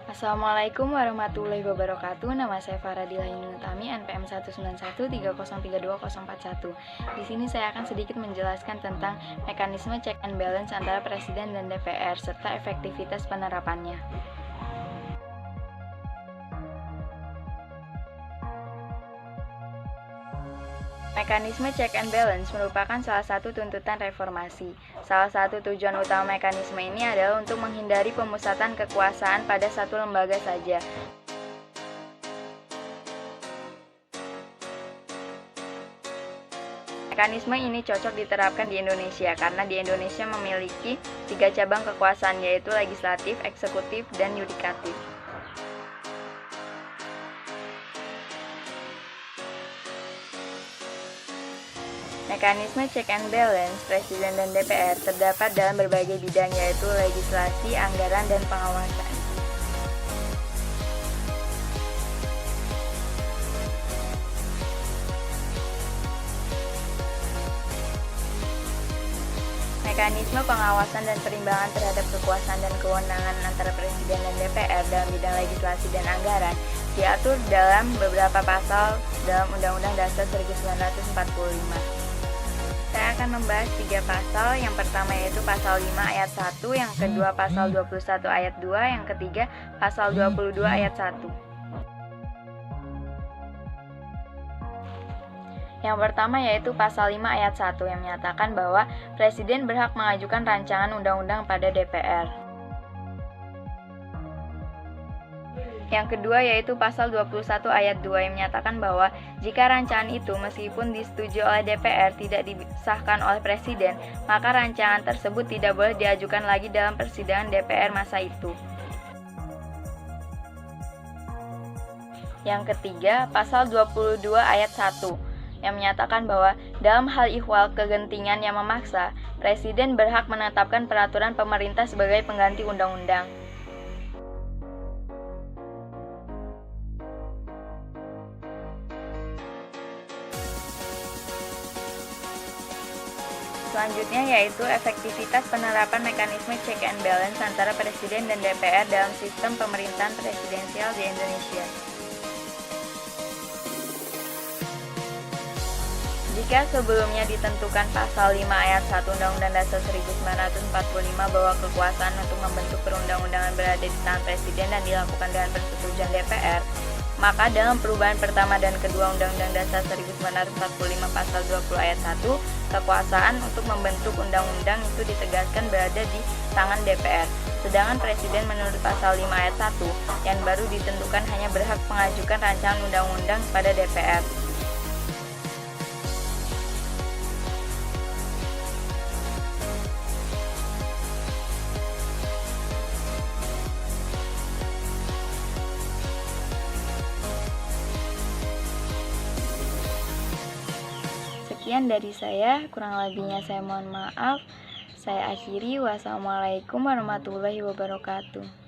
Assalamualaikum warahmatullahi wabarakatuh. Nama saya Faradila Hinutami, NPM 191342041. Di sini saya akan sedikit menjelaskan tentang mekanisme check and balance antara Presiden dan DPR serta efektivitas penerapannya. Mekanisme check and balance merupakan salah satu tuntutan reformasi. Salah satu tujuan utama mekanisme ini adalah untuk menghindari pemusatan kekuasaan pada satu lembaga saja. Mekanisme ini cocok diterapkan di Indonesia karena di Indonesia memiliki 3 cabang kekuasaan, yaitu legislatif, eksekutif, dan yudikatif. Mekanisme check and balance Presiden dan DPR terdapat dalam berbagai bidang, yaitu legislasi, anggaran, dan pengawasan. Mekanisme pengawasan dan perimbangan terhadap kekuasaan dan kewenangan antara Presiden dan DPR dalam bidang legislasi dan anggaran diatur dalam beberapa pasal dalam Undang-Undang Dasar 1945. Saya akan membahas 3 pasal. Yang pertama yaitu pasal 5 ayat 1, yang kedua pasal 21 ayat 2, yang ketiga pasal 22 ayat 1. Yang pertama yaitu pasal 5 ayat 1 yang menyatakan bahwa Presiden berhak mengajukan rancangan undang-undang pada DPR. Yang kedua yaitu pasal 21 ayat 2 yang menyatakan bahwa jika rancangan itu meskipun disetujui oleh DPR tidak disahkan oleh Presiden, maka rancangan tersebut tidak boleh diajukan lagi dalam persidangan DPR masa itu. Yang ketiga, pasal 22 ayat 1 yang menyatakan bahwa dalam hal ihwal kegentingan yang memaksa, Presiden berhak menetapkan peraturan pemerintah sebagai pengganti undang-undang. Selanjutnya yaitu efektivitas penerapan mekanisme check and balance antara Presiden dan DPR dalam sistem pemerintahan presidensial di Indonesia. Jika sebelumnya ditentukan pasal 5 ayat 1 Undang-Undang Dasar 1945 bahwa kekuasaan untuk membentuk perundang-undangan berada di tangan Presiden dan dilakukan dengan persetujuan DPR, maka dalam perubahan pertama dan kedua Undang-Undang Dasar 1945 pasal 20 ayat 1, kekuasaan untuk membentuk undang-undang itu ditegaskan berada di tangan DPR. Sedangkan Presiden menurut pasal 5 ayat 1 yang baru ditentukan hanya berhak mengajukan rancangan undang-undang pada DPR. Sekian dari saya, kurang lebihnya saya mohon maaf. Saya akhiri. Wassalamualaikum warahmatullahi wabarakatuh.